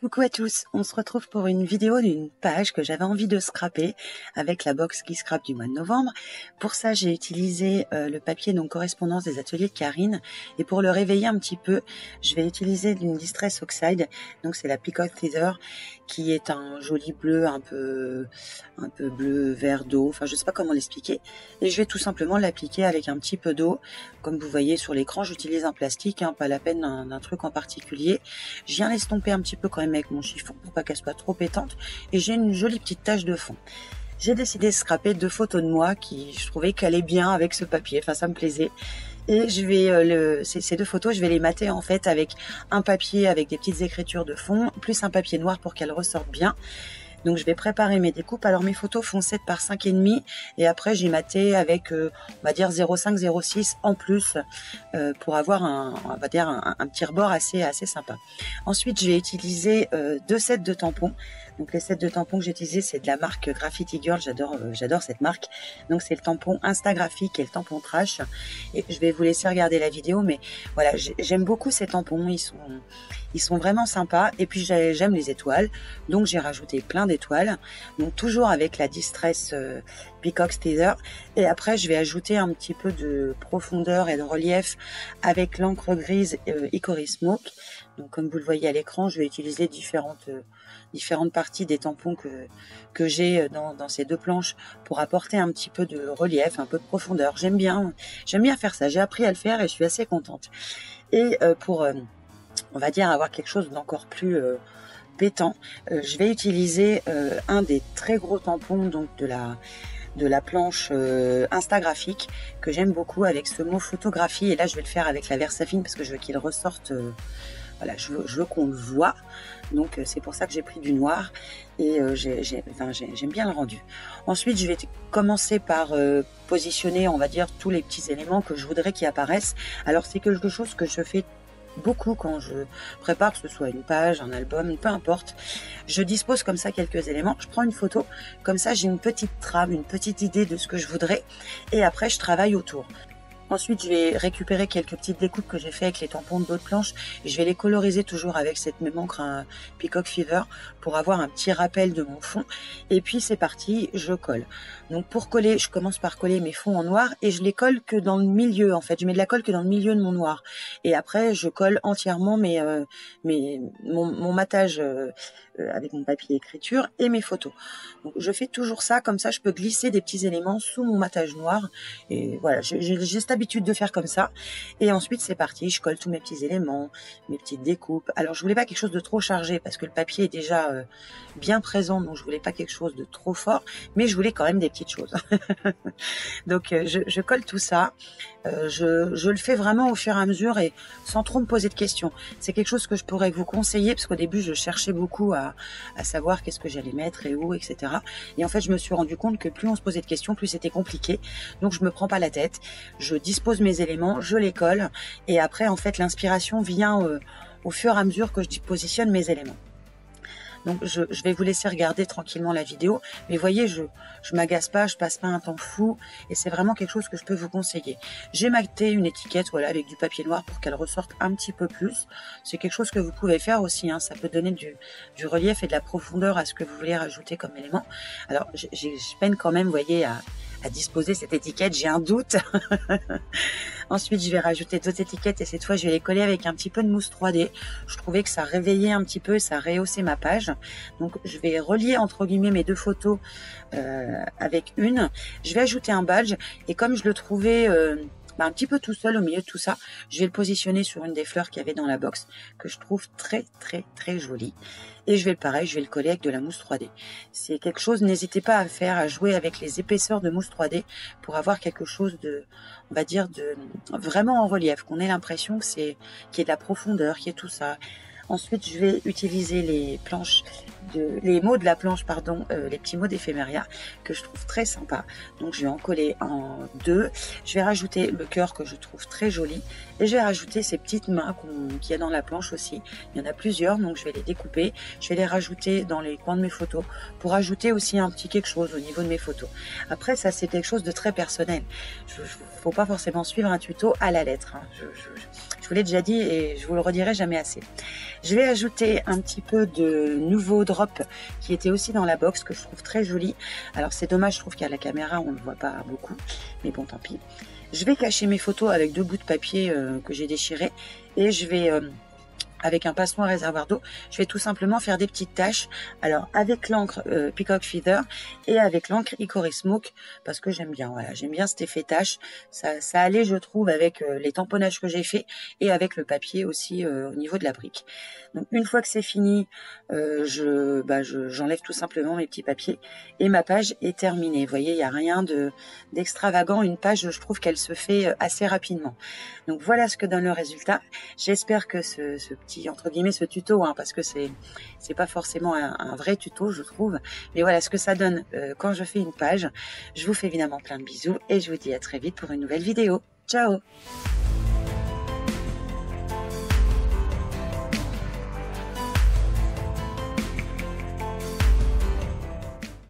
Coucou à tous, on se retrouve pour une vidéo d'une page que j'avais envie de scraper avec la box qui scrape du mois de novembre. Pour ça, j'ai utilisé le papier donc correspondance des ateliers de Karine, et pour le réveiller un petit peu, je vais utiliser une Distress Oxide, donc c'est la Peacock Feather, qui est un joli bleu un peu bleu vert d'eau, enfin je sais pas comment l'expliquer, et je vais tout simplement l'appliquer avec un petit peu d'eau. Comme vous voyez sur l'écran, j'utilise un plastique, pas la peine d'un truc en particulier. Je viens l'estomper un petit peu quand même avec mon chiffon pour pas qu'elle soit trop pétante, et j'ai une jolie petite tache de fond. J'ai décidé de scraper 2 photos de moi qui je trouvais qu'allaient bien avec ce papier, enfin ça me plaisait. Et je vais ces 2 photos, je vais les mater en fait avec un papier avec des petites écritures de fond, plus un papier noir pour qu'elles ressortent bien. Donc je vais préparer mes découpes. Alors mes photos font 7 par 5,5 et après j'ai maté avec on va dire 0,5 0,6 en plus pour avoir on va dire un petit rebord assez sympa. Ensuite je vais utiliser 2 sets de tampons. Donc les sets de tampons que j'ai utilisés, c'est de la marque Graffiti Girl, j'adore cette marque. Donc c'est le tampon Instagraphique et le tampon Trash. Et je vais vous laisser regarder la vidéo, mais voilà, j'aime beaucoup ces tampons, ils sont vraiment sympas. Et puis j'aime les étoiles, donc j'ai rajouté plein d'étoiles. Donc toujours avec la Distress Peacock Feather. Et après je vais ajouter un petit peu de profondeur et de relief avec l'encre grise Hickory Smoke. Donc comme vous le voyez à l'écran, je vais utiliser différentes parties des tampons que j'ai dans ces 2 planches pour apporter un petit peu de relief, un peu de profondeur. J'aime bien faire ça. J'ai appris à le faire et je suis assez contente. Et pour on va dire avoir quelque chose d'encore plus pétant, je vais utiliser un des très gros tampons donc de la planche Instagraphique que j'aime beaucoup avec ce mot photographie, et là je vais le faire avec la Versafine parce que je veux qu'il ressorte voilà, je veux qu'on le voit, donc c'est pour ça que j'ai pris du noir et j'aime bien le rendu. Ensuite je vais commencer par positionner on va dire tous les petits éléments que je voudrais qu'ils apparaissent. Alors c'est quelque chose que je fais beaucoup quand je prépare, que ce soit une page, un album, peu importe. Je dispose comme ça quelques éléments, je prends une photo, comme ça j'ai une petite trame, une petite idée de ce que je voudrais, et après je travaille autour. Ensuite, je vais récupérer quelques petites découpes que j'ai fait avec les tampons de d'autres planches et je vais les coloriser toujours avec cette même encre Peacock Feather pour avoir un petit rappel de mon fond. Et puis c'est parti, je colle. Donc pour coller, je commence par coller mes fonds en noir et je les colle que dans le milieu en fait. Je mets de la colle que dans le milieu de mon noir. Et après, je colle entièrement mon matage avec mon papier écriture et mes photos. Donc je fais toujours ça, comme ça je peux glisser des petits éléments sous mon matage noir. Et voilà, j'ai cette habitude de faire comme ça. Et ensuite c'est parti, je colle tous mes petits éléments, mes petites découpes. Alors je voulais pas quelque chose de trop chargé parce que le papier est déjà bien présent, donc je voulais pas quelque chose de trop fort, mais je voulais quand même des petites choses. Donc je colle tout ça. Je le fais vraiment au fur et à mesure et sans trop me poser de questions. C'est quelque chose que je pourrais vous conseiller parce qu'au début je cherchais beaucoup à savoir qu'est-ce que j'allais mettre et où, etc. Et en fait je me suis rendu compte que plus on se posait de questions, plus c'était compliqué. Donc je me prends pas la tête, je dispose mes éléments, je les colle et après en fait l'inspiration vient au fur et à mesure que je positionne mes éléments. Donc je vais vous laisser regarder tranquillement la vidéo, mais voyez, je m'agace pas, je passe pas un temps fou, et c'est vraiment quelque chose que je peux vous conseiller. J'ai maté une étiquette, voilà, avec du papier noir pour qu'elle ressorte un petit peu plus. C'est quelque chose que vous pouvez faire aussi, ça peut donner du relief et de la profondeur à ce que vous voulez rajouter comme élément. Alors je peine quand même, voyez, à disposer cette étiquette, j'ai un doute. Ensuite, je vais rajouter d'autres étiquettes et cette fois, je vais les coller avec un petit peu de mousse 3D. Je trouvais que ça réveillait un petit peu, ça rehaussait ma page. Donc, je vais relier entre guillemets mes 2 photos avec une. Je vais ajouter un badge et comme je le trouvais un petit peu tout seul au milieu de tout ça, je vais le positionner sur une des fleurs qu'il y avait dans la box que je trouve très jolie. Et je vais le coller avec de la mousse 3D. C'est quelque chose, n'hésitez pas à faire, à jouer avec les épaisseurs de mousse 3D pour avoir quelque chose de, on va dire, de vraiment en relief, qu'on ait l'impression que qu'il y ait de la profondeur, qu'il y ait tout ça. Ensuite, je vais utiliser les planches les mots de la planche, pardon, les petits mots d'éphéméria que je trouve très sympa. Donc je vais en coller en 2. Je vais rajouter le cœur que je trouve très joli et je vais rajouter ces petites mains qu'il y a dans la planche aussi. Il y en a plusieurs, donc je vais les découper. Je vais les rajouter dans les coins de mes photos pour ajouter aussi un petit quelque chose au niveau de mes photos. Après, ça c'est quelque chose de très personnel. Faut pas forcément suivre un tuto à la lettre, hein. Je vous l'ai déjà dit et je vous le redirai jamais assez. Je vais ajouter un petit peu de nouveau drop qui était aussi dans la box, que je trouve très joli. Alors c'est dommage, je trouve qu'à la caméra on ne le voit pas beaucoup, mais bon tant pis. Je vais cacher mes photos avec 2 bouts de papier que j'ai déchirés et je vais... avec un passemois réservoir d'eau, je vais tout simplement faire des petites taches. Alors avec l'encre Peacock Feather et avec l'encre Hickory Smoke, parce que j'aime bien, voilà, j'aime bien cet effet tache. Ça allait, je trouve, avec les tamponnages que j'ai fait et avec le papier aussi au niveau de la brique. Donc une fois que c'est fini, j'enlève tout simplement mes petits papiers et ma page est terminée. Vous voyez, il n'y a rien d'extravagant. Une page, je trouve qu'elle se fait assez rapidement. Donc voilà ce que donne le résultat. J'espère que ce petit, entre guillemets, ce tuto, hein, parce que c'est pas forcément un vrai tuto, je trouve, mais voilà ce que ça donne quand je fais une page. Je vous fais évidemment plein de bisous et je vous dis à très vite pour une nouvelle vidéo. Ciao!